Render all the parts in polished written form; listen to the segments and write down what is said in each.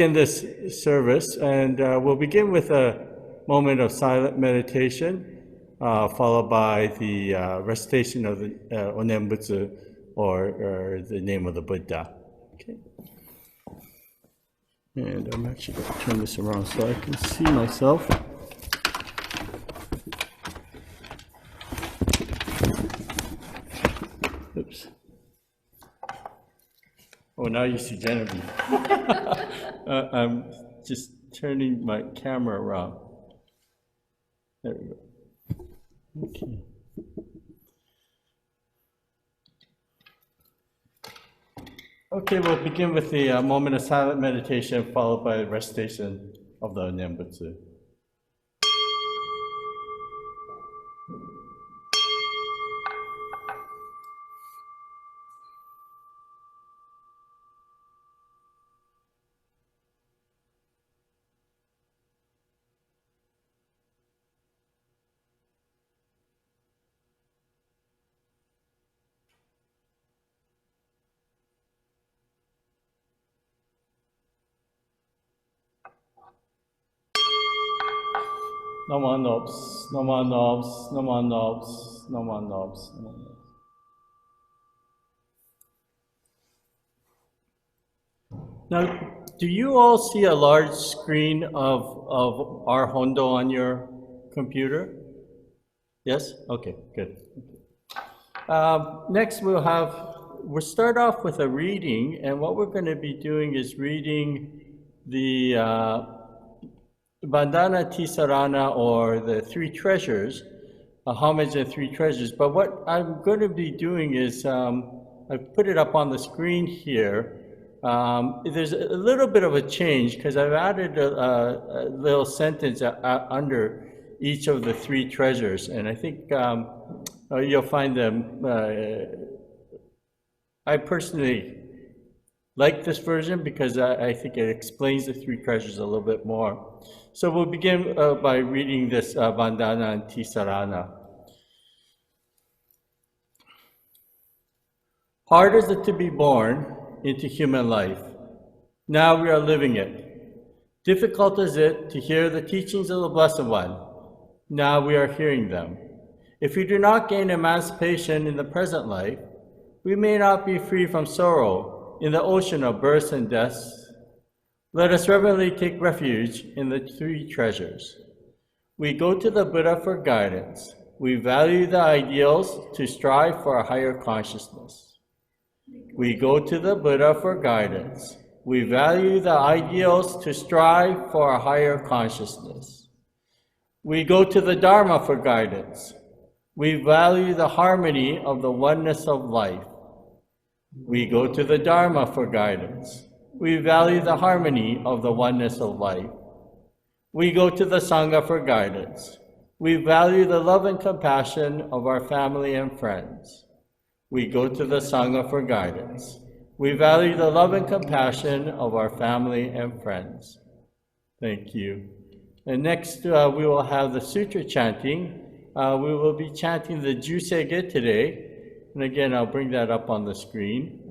In this service, and we'll begin with a moment of silent meditation, followed by the recitation of the Onenbutsu, or the name of the Buddha. Okay. And I'm actually going to turn this around so I can see myself. Oops. Oh, now you see Genevieve. I'm just turning my camera around. There we go. Okay. Okay, we'll begin with the moment of silent meditation, followed by the recitation of the Nembutsu. Namo Nobs, Namo Nobs, Namo Nobs, Namo Nobs, Namo Nobs. Now, do you all see a large screen of our Hondo on your computer? Yes? Okay, good. Next we'll start off with a reading, and what we're going to be doing is reading the Bandhana Tisarana, or the Three Treasures, a homage of Three Treasures. But what I'm going to be doing is, I've put it up on the screen here. There's a little bit of a change because I've added a little sentence under each of the three treasures, and I think you'll find them. I personally like this version because I think it explains the three treasures a little bit more. So we'll begin by reading this Bandhana and Tisarana. Hard is it to be born into human life. Now we are living it. Difficult is it to hear the teachings of the Blessed One. Now we are hearing them. If we do not gain emancipation in the present life, we may not be free from sorrow in the ocean of births and deaths. Let us reverently take refuge in the three treasures. We go to the Buddha for guidance. We value the ideals to strive for a higher consciousness. We go to the Buddha for guidance. We value the ideals to strive for a higher consciousness. We go to the Dharma for guidance. We value the harmony of the oneness of life. We go to the Dharma for guidance. We value the harmony of the oneness of life. We go to the Sangha for guidance. We value the love and compassion of our family and friends. We go to the Sangha for guidance. We value the love and compassion of our family and friends. Thank you. And next we will have the Suture Chanting. We will be chanting the Jusege today. And again, I'll bring that up on the screen.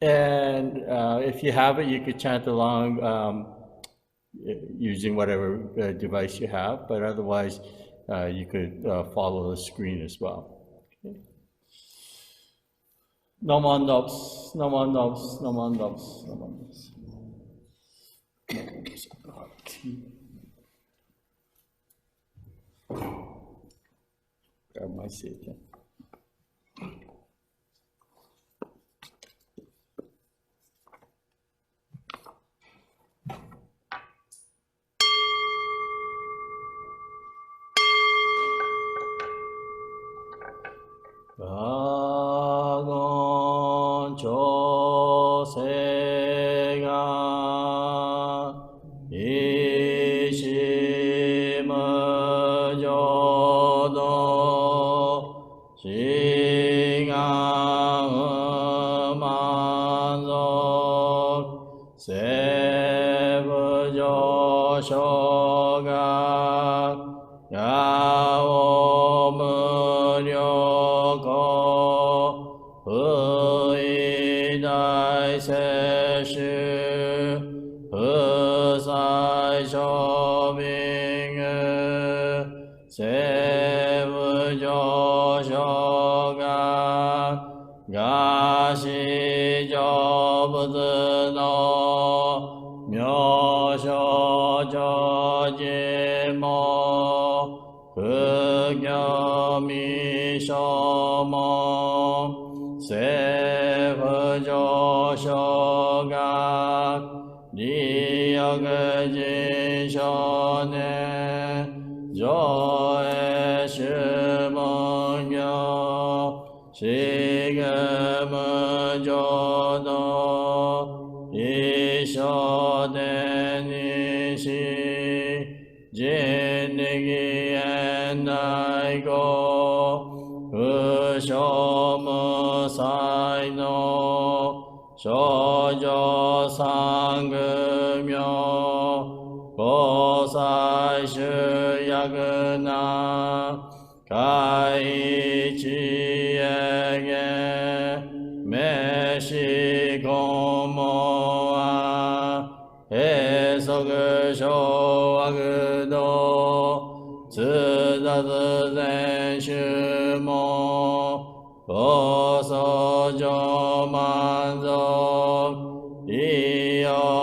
If you have it, you could chant along using whatever device you have, but otherwise you could follow the screen as well. Okay. Namo Nobs, Namo Nobs, Namo Nobs, Namo Nobs. Grab my seat. Vagon Josega Ishima Jodo Shiga Manzo Sevu Joshoga Yao Muryoko Hui Dai Se 是菩萨小兵세부조쇼가 가시조부드노 묘쇼조지모 극교미쇼모 세부조쇼가 리역진쇼네 조에 시문교 지금은 조도 이쇼대니시 진리기엔 나이고 의쇼무사이노 쇼조상금요 고사이시야그나 가이지에게 메시고모아 해석을 쇼와그도 즈다드덴시모 고서조만족 이여러지모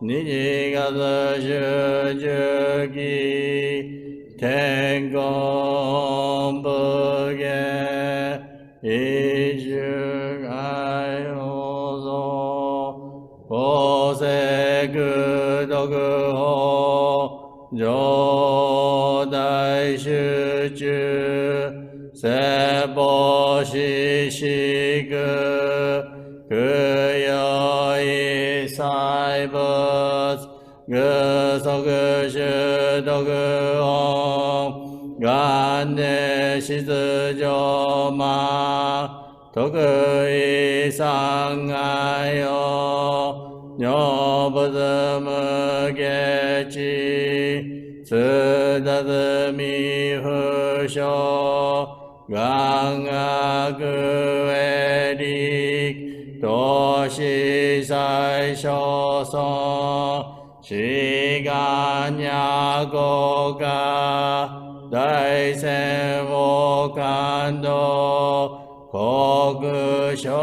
니가 드시주기 텐건북에 이주가요소 보세그덕호 조다이슈주 세보시시그 그여이 사이버스 그서그시덕그옹 간내시드조마 덕의상하여 녀부드무겠지 스다드미후쇼 강하그에릭 도시사이쇼서 시간야고가 다이세모간도 고그쇼테니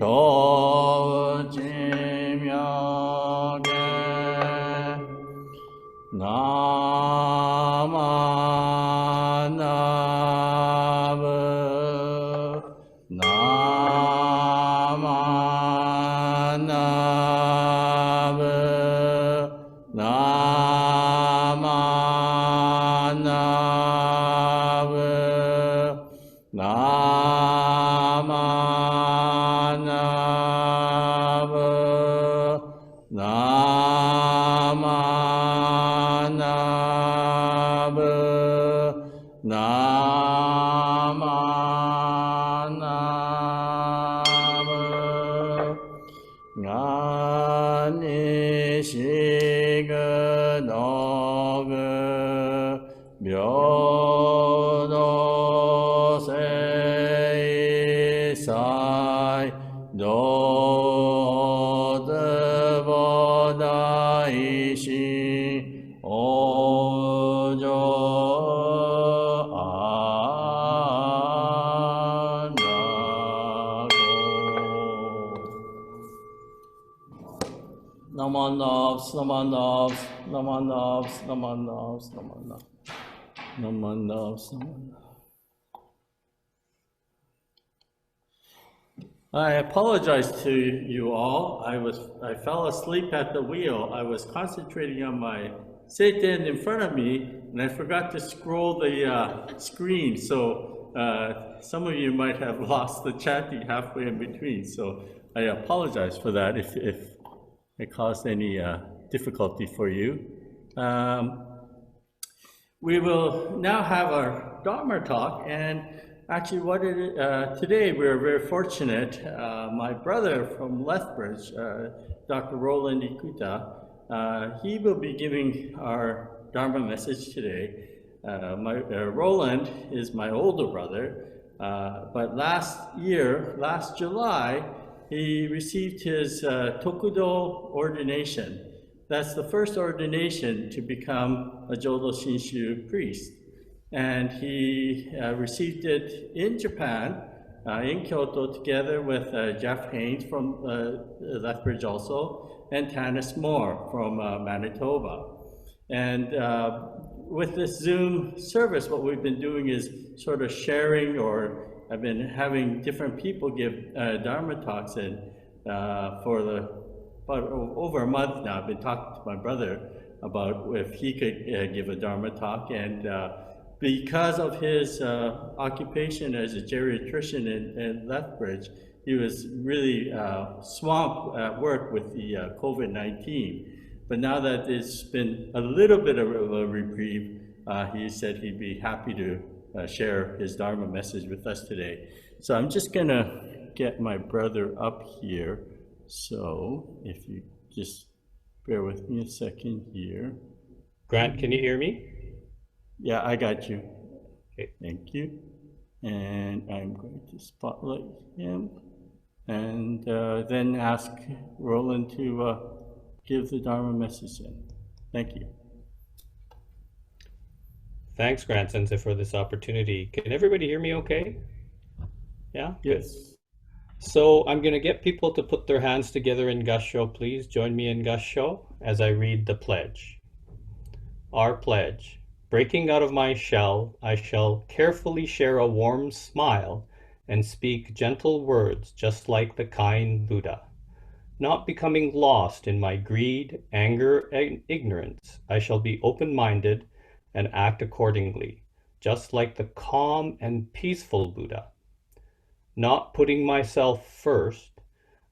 도우지명게 나마나부 나마나부 나마나부 나마나부 나마나부 나마나부 간이시그노그 묘도세이사이 노드보다이시 오조 Namanavs, namanavs, namanavs, namanavs, namanavs, namanavs, namanavs. I apologize to you all. I fell asleep at the wheel. I was concentrating on my seiten in front of me, and I forgot to scroll the screen. So some of you might have lost the chanting halfway in between. So I apologize for that if it caused any difficulty for you. We will now have our Dharma talk, and actually today we're very fortunate. My brother from Lethbridge, Dr. Roland Ikuta, he will be giving our Dharma message today. Roland is my older brother. But last July, he received his Tokudo ordination. That's the first ordination to become a Jodo Shinshu priest. And he received it in Japan, in Kyoto, together with Jeff Haynes from Lethbridge also, and Tanis Moore from Manitoba. And with this Zoom service, what we've been doing is sort of sharing, or I've been having different people give Dharma talks, and about over a month now, I've been talking to my brother about if he could give a Dharma talk, and because of his occupation as a geriatrician in Lethbridge, he was really swamped at work with the COVID-19. But now that it's been a little bit of a reprieve, he said he'd be happy to share his Dharma message with us today. So I'm just gonna get my brother up here. So if you just bear with me a second here. Grant, can you hear me? Yeah, I got you. Okay. Thank you. And I'm going to spotlight him, and then ask Roland to give the Dharma message in. Thank you. Thanks, Grant Sensei, for this opportunity. Can everybody hear me okay? Yeah? Yes. Good. So I'm going to get people to put their hands together in Gassho. Please join me in Gassho as I read the pledge. Our pledge. Breaking out of my shell, I shall carefully share a warm smile and speak gentle words just like the kind Buddha. Not becoming lost in my greed, anger, and ignorance, I shall be open-minded and act accordingly, just like the calm and peaceful Buddha. Not putting myself first,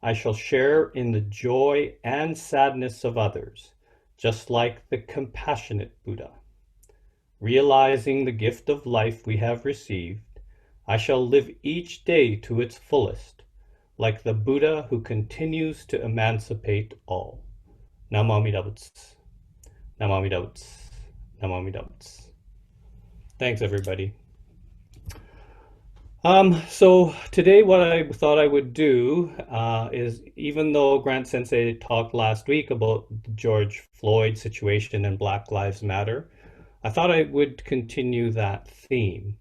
I shall share in the joy and sadness of others, just like the compassionate Buddha. Realizing the gift of life we have received, I shall live each day to its fullest, like the Buddha who continues to emancipate all. Namo Amida Butsu. Namo Amida Butsu. Namo Amida Butsu. Thanks, everybody. So today what I thought I would do is, even though Grant Sensei talked last week about the George Floyd situation and Black Lives Matter, I thought I would continue that theme.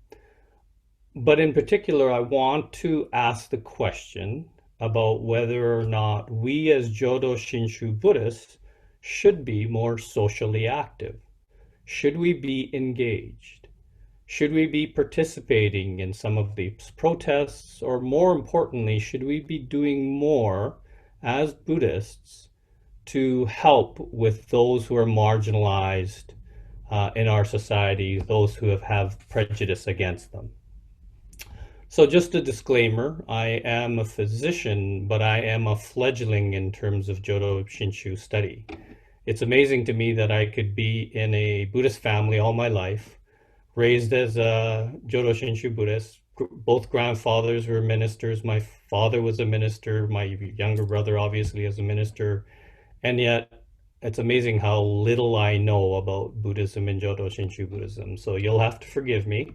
But in particular, I want to ask the question about whether or not we as Jodo Shinshu Buddhists should be more socially active. Should we be engaged? Should we be participating in some of these protests? Or more importantly, should we be doing more as Buddhists to help with those who are marginalized in our society, those who have prejudice against them? So just a disclaimer, I am a physician, but I am a fledgling in terms of Jodo Shinshu study. It's amazing to me that I could be in a Buddhist family all my life, raised as a Jodo Shinshu Buddhist. Both grandfathers were ministers. My father was a minister. My younger brother obviously is a minister. And yet it's amazing how little I know about Buddhism and Jodo Shinshu Buddhism. So you'll have to forgive me.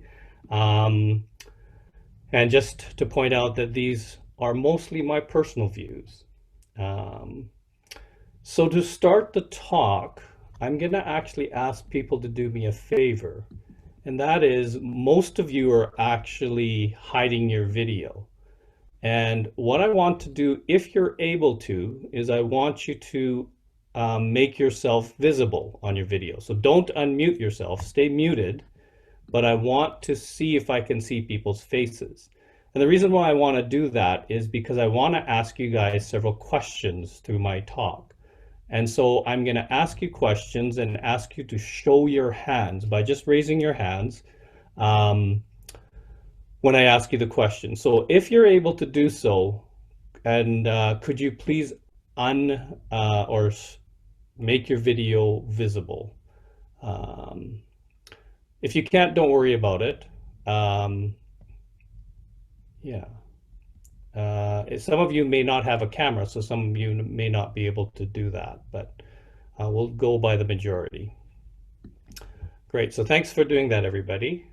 And just to point out that these are mostly my personal views. So to start the talk, I'm going to actually ask people to do me a favor. And that is, most of you are actually hiding your video. And what I want to do, if you're able to, is I want you to make yourself visible on your video. So don't unmute yourself, stay muted, but I want to see if I can see people's faces. And the reason why I want to do that is because I want to ask you guys several questions through my talk. And so I'm going to ask you questions and ask you to show your hands by just raising your hands when I ask you the question. So if you're able to do so, and could you please or make your video visible? If you can't, don't worry about it. Some of you may not have a camera, so some of you may not be able to do that, but we'll go by the majority. Great, so thanks for doing that, everybody.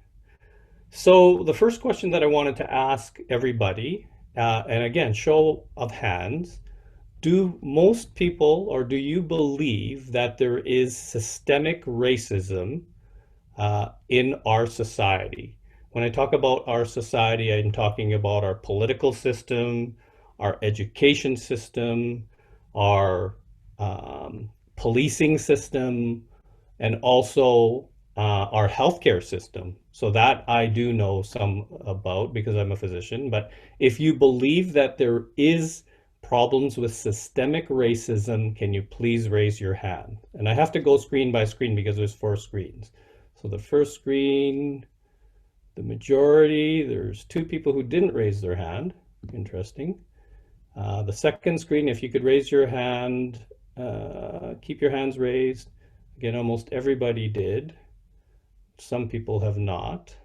So the first question that I wanted to ask everybody, and again, show of hands, do most people or do you believe that there is systemic racism in our society? When I talk about our society, I'm talking about our political system, our education system, our policing system, and also our healthcare system. So that I do know some about because I'm a physician. But if you believe that there is problems with systemic racism, can you please raise your hand? And I have to go screen by screen because there's 4 screens. So the first screen, the majority, there's 2 people who didn't raise their hand. Interesting. The second screen, if you could raise your hand, keep your hands raised. Again, almost everybody did. Some people have not.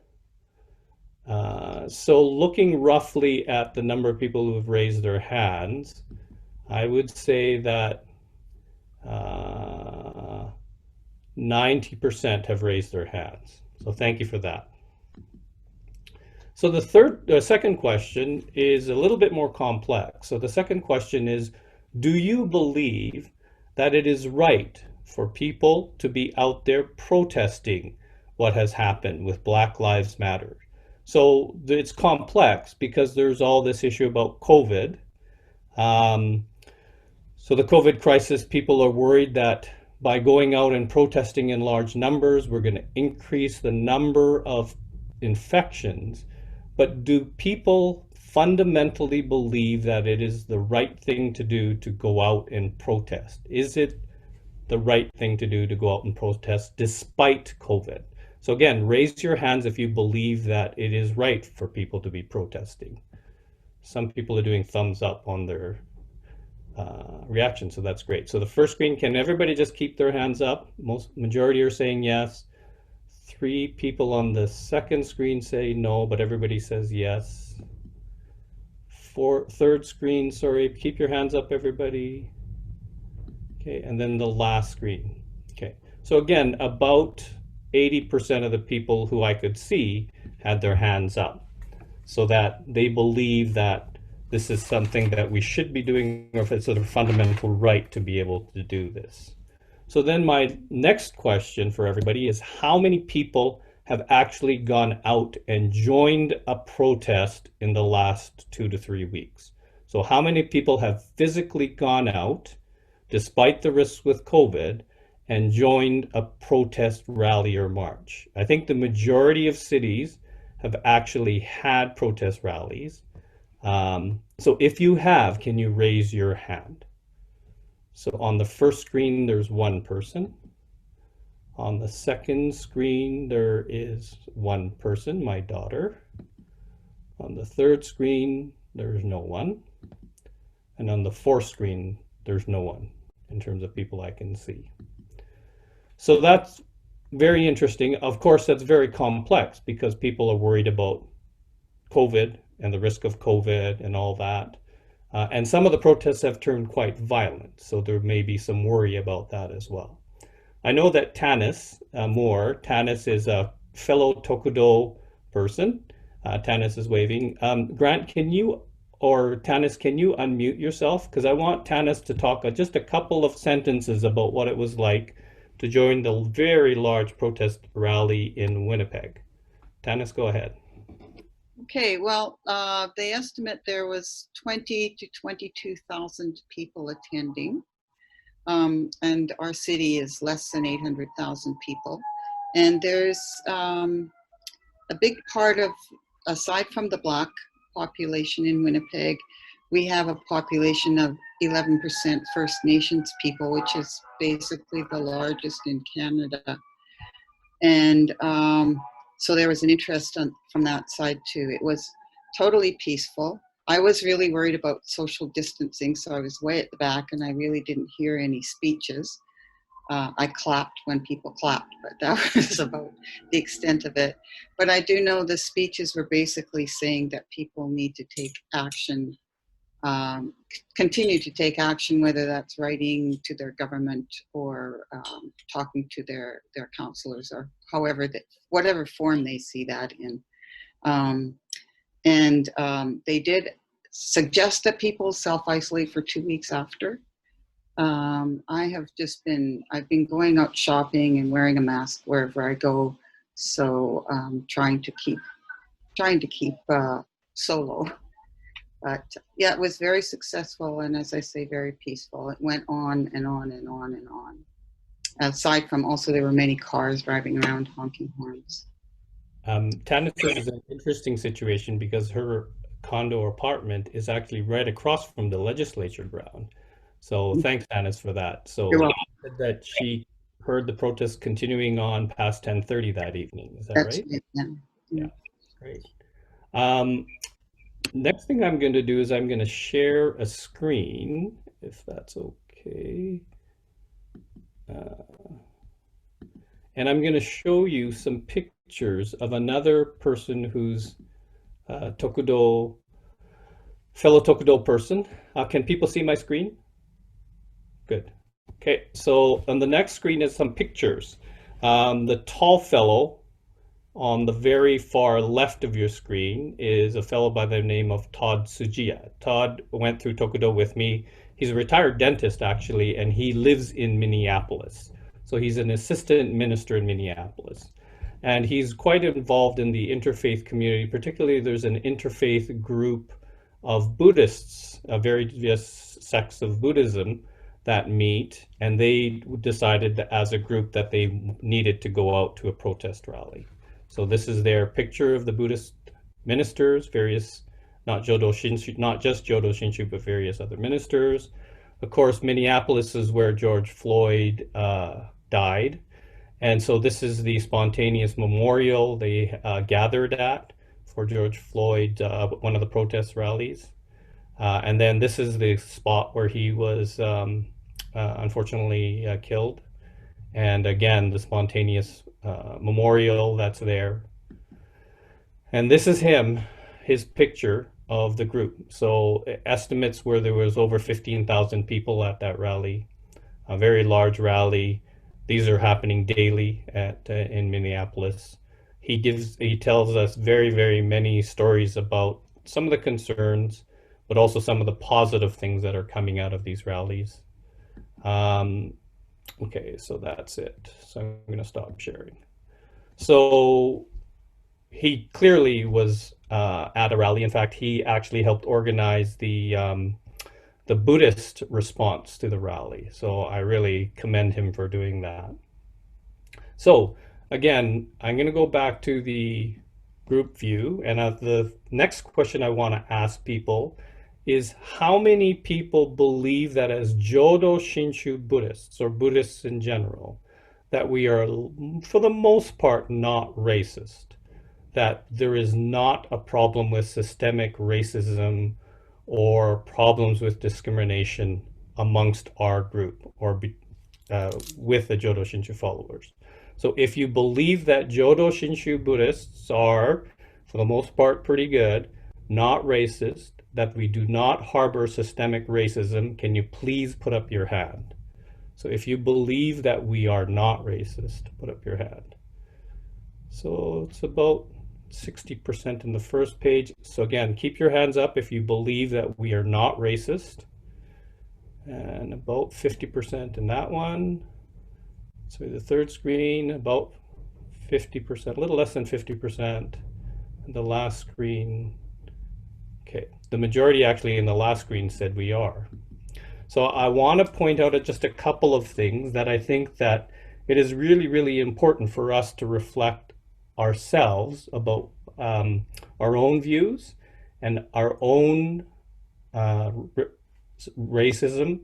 So looking roughly at the number of people who have raised their hands, I would say that 90% have raised their hands. So thank you for that. So the second question is a little bit more complex. So the second question is, do you believe that it is right for people to be out there protesting what has happened with Black Lives Matter? So it's complex because there's all this issue about COVID. So the COVID crisis, people are worried that by going out and protesting in large numbers, we're going to increase the number of infections. But do people fundamentally believe that it is the right thing to do to go out and protest? Is it the right thing to do to go out and protest despite COVID? So again, raise your hands if you believe that it is right for people to be protesting. Some people are doing thumbs up on their reaction, so that's great. So the first screen, can everybody just keep their hands up? Majority are saying yes. 3 people on the second screen say no, but everybody says yes. Third screen, sorry, keep your hands up, everybody. Okay, and then the last screen. Okay, so again, about 80% of the people who I could see had their hands up, so that they believe that this is something that we should be doing, or if it's a fundamental right to be able to do this. So then my next question for everybody is, how many people have actually gone out and joined a protest in the last 2 to 3 weeks? So how many people have physically gone out, despite the risks with COVID, and joined a protest rally or march? I think the majority of cities have actually had protest rallies. So if you have, can you raise your hand? So on the first screen, there's 1 person. On the second screen, there is 1 person, my daughter. On the third screen, there's no one. And on the fourth screen, there's no one in terms of people I can see. So that's very interesting. Of course, that's very complex because people are worried about COVID and the risk of COVID and all that. And some of the protests have turned quite violent, so there may be some worry about that as well. I know that Tanis Tanis is a fellow Tokudo person. Tanis is waving. Grant, Tanis, can you unmute yourself? Because I want Tanis to talk just a couple of sentences about what it was like to join the very large protest rally in Winnipeg. Tanis, go ahead. Okay, well, they estimate there was 20 to 22,000 people attending, and our city is less than 800,000 people. And there's a big part of, aside from the Black population in Winnipeg, we have a population of 11% First Nations people, which is basically the largest in Canada. And so there was an interest from that side too. It was totally peaceful. I was really worried about social distancing, so I was way at the back and I really didn't hear any speeches. I clapped when people clapped, but that was about the extent of it. But I do know the speeches were basically saying that people need to take action, continue to take action, whether that's writing to their government or talking to their counselors, or however, whatever form they see that in. They did suggest that people self-isolate for 2 weeks after. I've been going out shopping and wearing a mask wherever I go. So trying to keep solo. But yeah, it was very successful. And as I say, very peaceful. It went on and on and on and on. Aside from also, there were many cars driving around honking horns. Tanis is an interesting situation because her condo or apartment is actually right across from the legislature ground. So thanks, Tanis, for that. So You're welcome. said that she heard the protest continuing on past 10:30 that evening. Is that That's right? right, yeah. Yeah, great. Next thing I'm going to do is I'm going to share a screen, if that's okay. And I'm going to show you some pictures of another person who's Tokudo, fellow Tokudo person. Can people see my screen? Good. Okay, so on the next screen is some pictures. The tall fellow on the very far left of your screen is a fellow by the name of Todd Sujiya. Todd went through Tokudo with me. He's a retired dentist, actually, and he lives in Minneapolis. So he's an assistant minister in Minneapolis. And he's quite involved in the interfaith community. Particularly, there's an interfaith group of Buddhists, various sects of Buddhism that meet, and they decided that as a group that they needed to go out to a protest rally. So this is their picture of the Buddhist ministers, various, not just Jodo Shinshu, but various other ministers. Of course, Minneapolis is where George Floyd died. And so this is the spontaneous memorial they gathered at for George Floyd, one of the protest rallies. And then this is the spot where he was unfortunately killed. And again, the spontaneous memorial that's there. And this is him, his picture of the group. So estimates where there was over 15,000 people at that rally, a very large rally. These are happening daily in Minneapolis. He tells us very, very many stories about some of the concerns, but also some of the positive things that are coming out of these rallies. Okay, so that's it. So I'm going to stop sharing. So he clearly was at a rally. In fact, he actually helped organize the Buddhist response to the rally. So I really commend him for doing that. So again, I'm going to go back to the group view. And the next question I want to ask people is, how many people believe that as Jodo Shinshu Buddhists, or Buddhists in general, that we are, for the most part, not racist? That there is not a problem with systemic racism or problems with discrimination amongst our group or with the Jodo Shinshu followers. So if you believe that Jodo Shinshu Buddhists are, for the most part, pretty good, not racist, that we do not harbor systemic racism, can you please put up your hand? So if you believe that we are not racist, put up your hand. So it's about 60% in the first page. So again, keep your hands up if you believe that we are not racist. And about 50% in that one. So the third screen, about 50%, a little less than 50%. And the last screen, okay, the majority actually in the last screen said we are. So I want to point out just a couple of things that I think that it is really, really important for us to reflect ourselves about our own views and our own racism.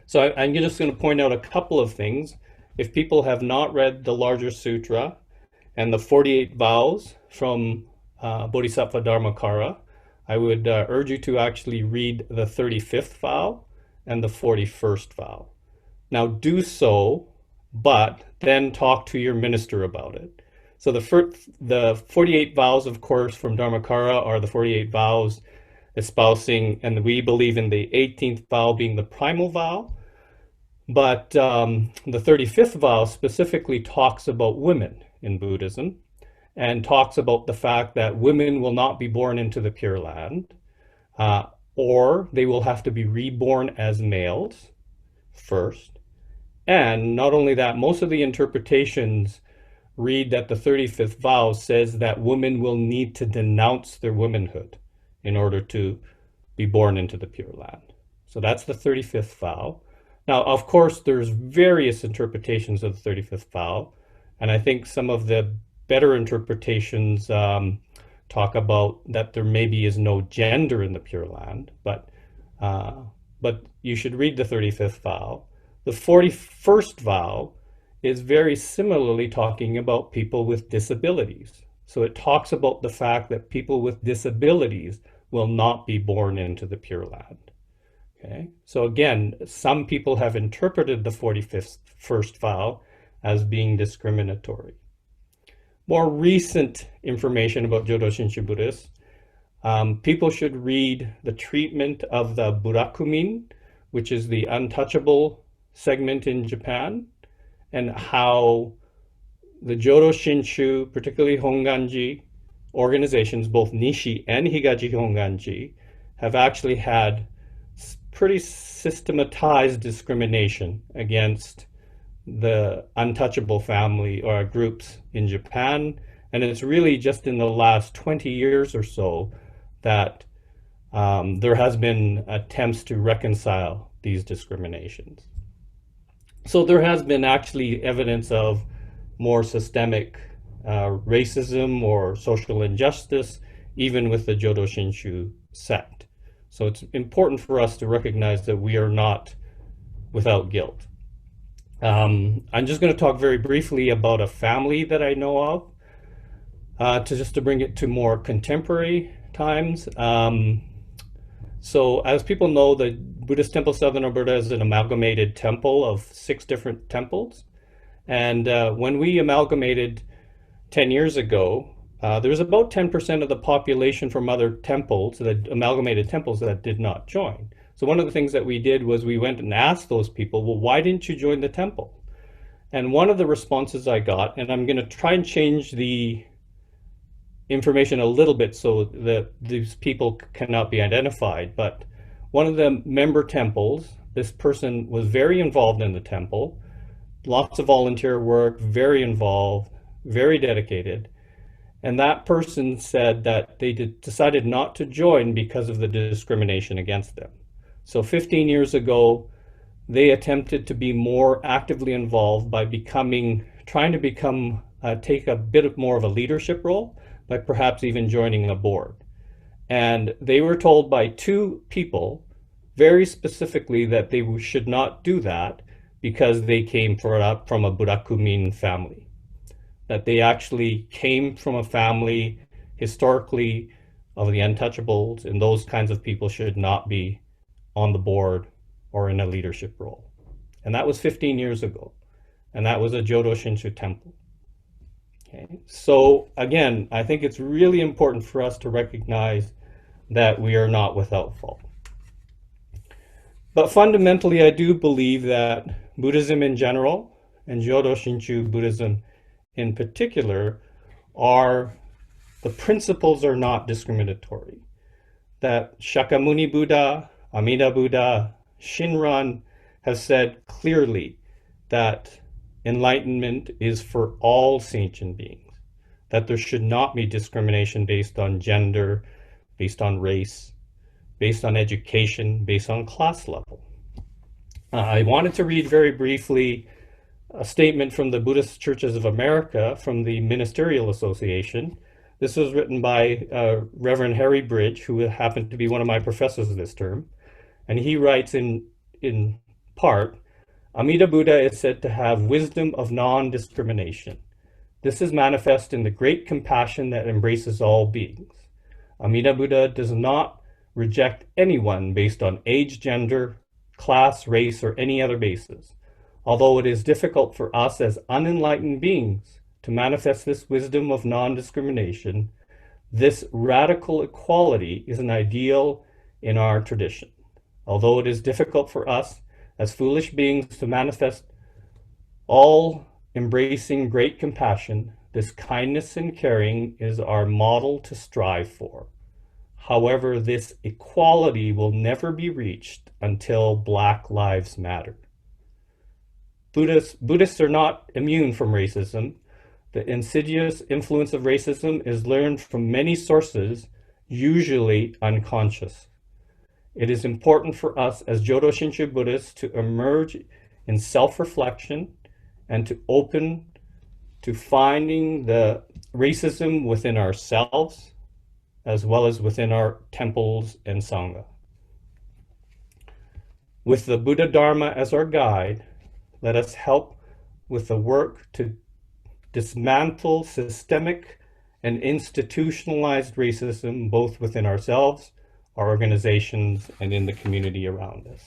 So I'm just going to point out a couple of things. If people have not read the larger sutra and the 48 vows from Bodhisattva Dharmakara, I would urge you to actually read the 35th vow and the 41st vow. Now do so, but then talk to your minister about it. So the 48 vows, of course, from Dharmakara are the 48 vows espousing, and we believe in the 18th vow being the primal vow. But the 35th vow specifically talks about women in Buddhism. and talks about the fact that women will not be born into the Pure Land, or they will have to be reborn as males first. And not only that, most of the interpretations read that the 35th vow says that women will need to denounce their womanhood in order to be born into the Pure Land. So that's the 35th vow. Now, of course, there's various interpretations of the 35th vow, and I think some of the better interpretations talk about that there maybe is no gender in the Pure Land, but you should read the 35th vow. The 41st vow is very similarly talking about people with disabilities. So it talks about the fact that people with disabilities will not be born into the Pure Land. Okay, so again, some people have interpreted the 41st vow as being discriminatory. More recent information about Jodo Shinshu Buddhists, people should read the treatment of the Burakumin, which is the untouchable segment in Japan, and how the Jodo Shinshu, particularly Honganji organizations, both Nishi and Higaji Honganji, have actually had pretty systematized discrimination against the untouchable family or groups in Japan. And it's really just in the last 20 years or so that there has been attempts to reconcile these discriminations. So there has been actually evidence of more systemic racism or social injustice, even with the Jodo Shinshu sect. So it's important for us to recognize that we are not without guilt. I'm just going to talk very briefly about a family that I know of, to bring it to more contemporary times. So as people know, the Buddhist Temple Southern Alberta is an amalgamated temple of 6 different temples. And when we amalgamated 10 years ago, there was about 10% of the population from other temples, the amalgamated temples, that did not join. So one of the things that we did was we went and asked those people, well, why didn't you join the temple? And one of the responses I got, and I'm going to try and change the information a little bit so that these people cannot be identified, but one of the member temples, this person was very involved in the temple, lots of volunteer work, very involved, very dedicated. And that person said that they decided not to join because of the discrimination against them. So 15 years ago, they attempted to be more actively involved by trying to take a bit more of a leadership role, by perhaps even joining a board. And they were told by 2 people very specifically that they should not do that because they came from a Burakumin family. That they actually came from a family historically of the untouchables, and those kinds of people should not be on the board or in a leadership role. And that was 15 years ago. And that was a Jodo Shinshu temple. Okay. So again, I think it's really important for us to recognize that we are not without fault. But fundamentally, I do believe that Buddhism in general, and Jodo Shinshu Buddhism in particular, the principles are not discriminatory. That Shakyamuni Buddha, Amida Buddha, Shinran have said clearly that enlightenment is for all sentient beings, that there should not be discrimination based on gender, based on race, based on education, based on class level. I wanted to read very briefly a statement from the Buddhist Churches of America from the Ministerial Association. This was written by Reverend Harry Bridge, who happened to be one of my professors this term. And he writes in part, Amida Buddha is said to have wisdom of non-discrimination. This is manifest in the great compassion that embraces all beings. Amida Buddha does not reject anyone based on age, gender, class, race, or any other basis. Although it is difficult for us as unenlightened beings to manifest this wisdom of non-discrimination, this radical equality is an ideal in our tradition. Although it is difficult for us as foolish beings to manifest all embracing great compassion, This kindness and caring is our model to strive for. However, this equality will never be reached until Black Lives Matter. Buddhists are not immune from racism. The insidious influence of racism is learned from many sources, usually unconscious. It is important for us as Jodo Shinshu Buddhists to emerge in self-reflection and to open to finding the racism within ourselves as well as within our temples and Sangha. With the Buddha Dharma as our guide, let us help with the work to dismantle systemic and institutionalized racism both within ourselves, our organizations, and in the community around us.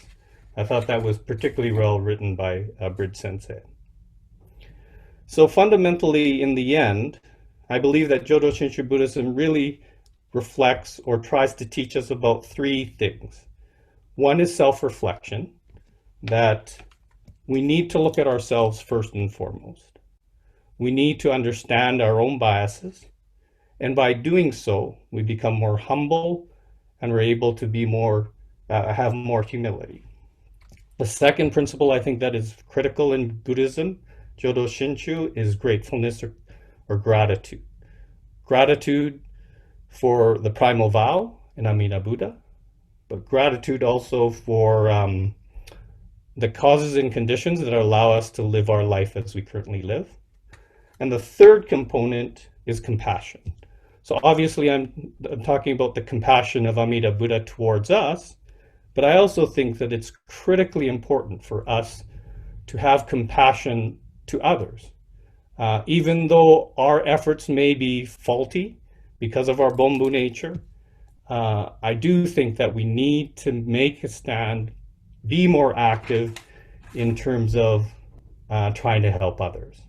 I thought that was particularly well written by Brid Sensei. So fundamentally, in the end, I believe that Jodo Shinshu Buddhism really reflects or tries to teach us about three things. One is self-reflection, that we need to look at ourselves first and foremost. We need to understand our own biases, and by doing so, we become more humble and we're able to be more, have more humility. The second principle I think that is critical in Buddhism, Jodo Shinshu, is gratefulness or gratitude. Gratitude for the primal vow in Amida Buddha, but gratitude also for the causes and conditions that allow us to live our life as we currently live. And the third component is compassion. So obviously I'm talking about the compassion of Amida Buddha towards us, but I also think that it's critically important for us to have compassion to others. Even though our efforts may be faulty because of our Bombu nature, I do think that we need to make a stand, be more active in terms of trying to help others.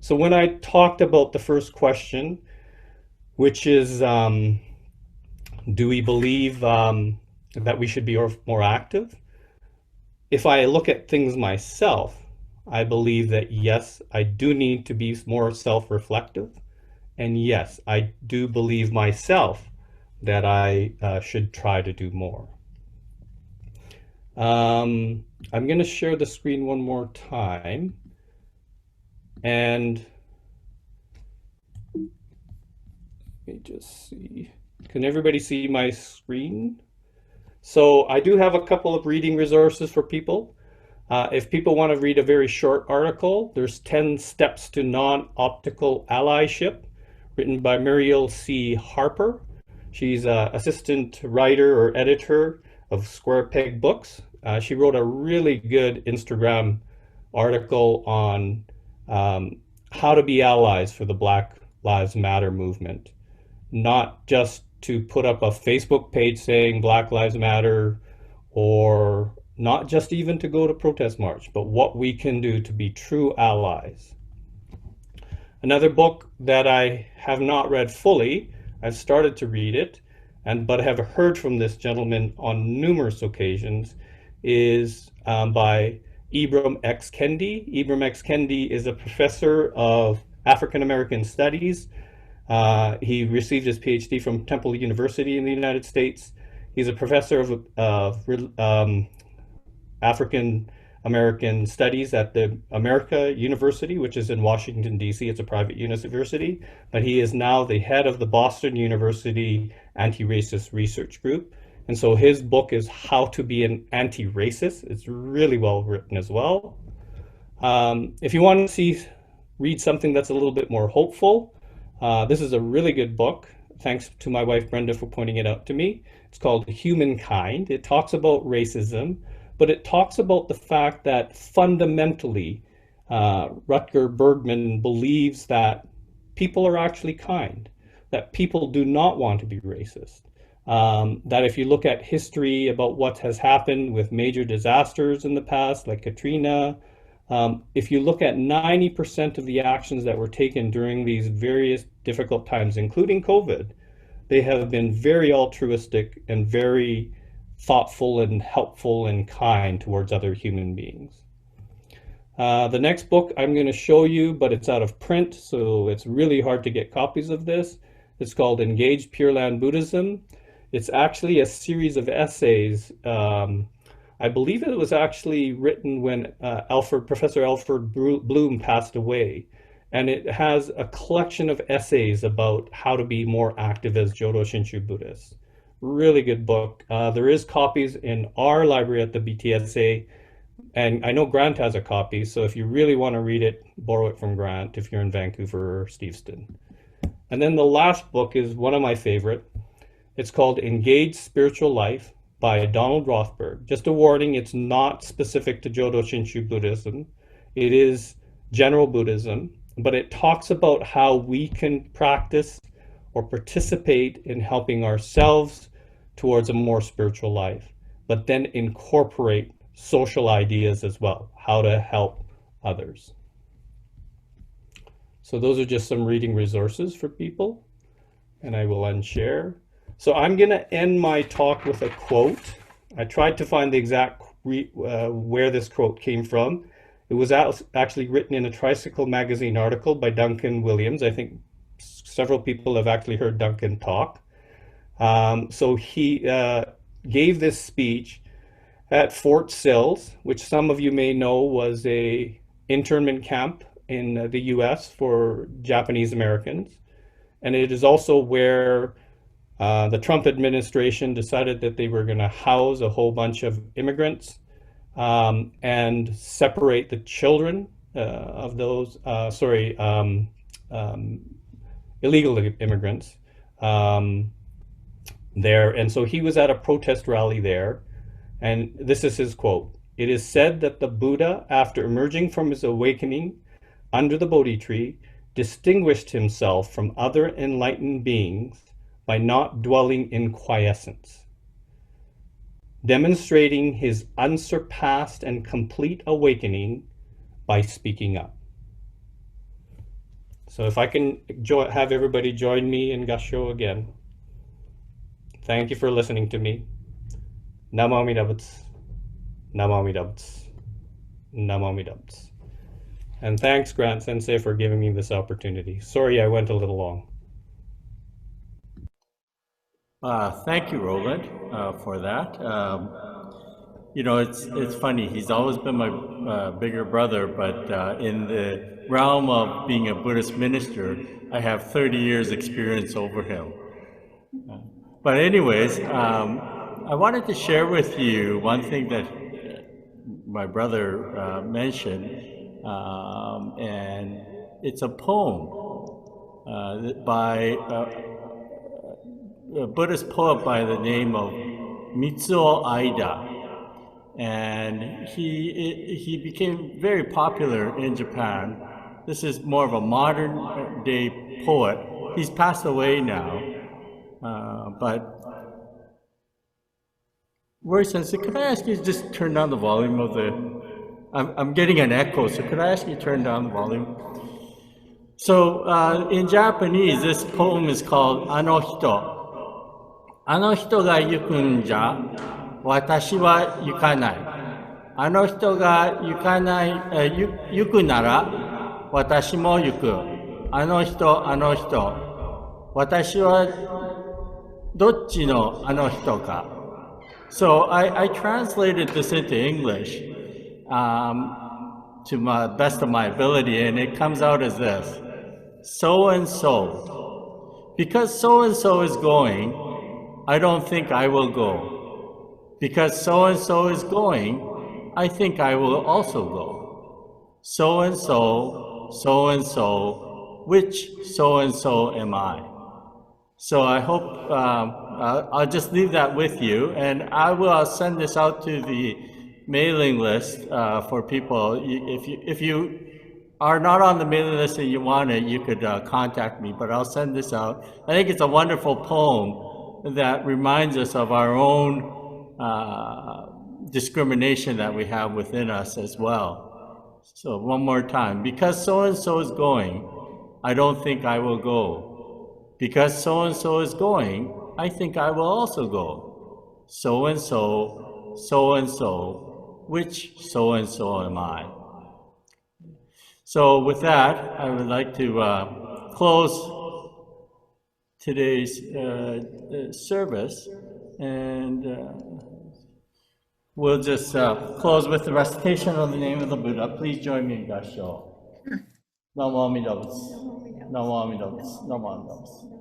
So when I talked about the first question, which is, do we believe that we should be more active? If I look at things myself, I believe that yes, I do need to be more self-reflective. And yes, I do believe myself that I should try to do more. I'm going to share the screen one more time. And let me just see. Can everybody see my screen? So I do have a couple of reading resources for people. If people want to read a very short article, there's 10 Steps to Non-Optical Allyship, written by Muriel C. Harper. She's an assistant writer or editor of Square Peg Books. She wrote a really good Instagram article on how to be allies for the Black Lives Matter movement. Not just to put up a Facebook page saying Black Lives Matter, or not just even to go to protest march, but what we can do to be true allies. Another book that I have not read fully, I've started to read it, but have heard from this gentleman on numerous occasions, is by Ibram X. Kendi. Ibram X. Kendi is a professor of African American Studies. He received his PhD from Temple University in the United States. He's a professor of African American Studies at the America University, which is in Washington, D.C. It's a private university, but he is now the head of the Boston University Anti-Racist Research Group. And so his book is How to Be an Anti-Racist. It's really well written as well. If you want to read something that's a little bit more hopeful, this is a really good book. Thanks to my wife Brenda for pointing it out to me. It's called Humankind. It talks about racism, but it talks about the fact that fundamentally, Rutger Bregman believes that people are actually kind, that people do not want to be racist. That if you look at history about what has happened with major disasters in the past, like Katrina, if you look at 90% of the actions that were taken during these various difficult times, including COVID, they have been very altruistic and very thoughtful and helpful and kind towards other human beings. The next book I'm going to show you, but it's out of print, so it's really hard to get copies of this. It's called Engaged Pure Land Buddhism. It's actually a series of essays. I believe it was actually written when Professor Alfred Bloom passed away. And it has a collection of essays about how to be more active as Jodo Shinshu Buddhists. Really good book. There is copies in our library at the BTSA, and I know Grant has a copy, so if you really want to read it, borrow it from Grant if you're in Vancouver or Steveston. And then the last book is one of my favorite. It's called Engaged Spiritual Life by Donald Rothberg. Just a warning, it's not specific to Jodo Shinshu Buddhism. It is general Buddhism, but it talks about how we can practice or participate in helping ourselves towards a more spiritual life, but then incorporate social ideas as well, how to help others. So those are just some reading resources for people, and I will unshare. So I'm going to end my talk with a quote. I tried to find the exact where this quote came from. It was actually written in a Tricycle magazine article by Duncan Williams. I think several people have actually heard Duncan talk. So he gave this speech at Fort Sills, which some of you may know was a internment camp in the US for Japanese Americans. And it is also where the Trump administration decided that they were going to house a whole bunch of immigrants and separate the children of those, illegal immigrants there. And so he was at a protest rally there. And this is his quote. "It is said that the Buddha, after emerging from his awakening under the Bodhi tree, distinguished himself from other enlightened beings by not dwelling in quiescence, demonstrating his unsurpassed and complete awakening by speaking up." So if I can have everybody join me in Gasho again. Thank you for listening to me. Namo Amidabutsu, Namo Amidabutsu, Namo Amidabutsu. And thanks, Grant Sensei, for giving me this opportunity. Sorry I went a little long. Thank you, Roland, for that. You know, it's funny. He's always been my bigger brother, but in the realm of being a Buddhist minister, I have 30 years experience over him. But anyways, I wanted to share with you one thing that my brother mentioned, and it's a poem by a Buddhist poet by the name of Mitsuo Aida. And he became very popular in Japan. This is more of a modern day poet. He's passed away now, but Roy Sensei, could I ask you to just turn down the volume of the... I'm getting an echo, so could I ask you to turn down the volume? So in Japanese, this poem is called Ano Hito. Ano hito ga yukun ja, watashi wa yukanai. Ano hito ga yuku nara, watashi mo yuku. Ano hito, watashi wa docchi no ano hito ka. So I translated this into English to my best of my ability, and it comes out as this: so and so. Because so and so is going, I don't think I will go. Because so and so is going, I think I will also go. So and so, which so and so am I? So I hope I'll just leave that with you, and I will send this out to the mailing list for people. If you are not on the mailing list and you want it, you could contact me, but I'll send this out. I think it's a wonderful poem that reminds us of our own discrimination that we have within us as well. So one more time: because so-and-so is going, I don't think I will go. Because so-and-so is going, I think I will also go. So-and-so, which so-and-so am I? So with that, I would like to close today's service, and we'll just close with the recitation of the name of the Buddha. Please join me in Gasho. Namo Amida Butsu. Namo Amida Butsu. Namo Amida Butsu.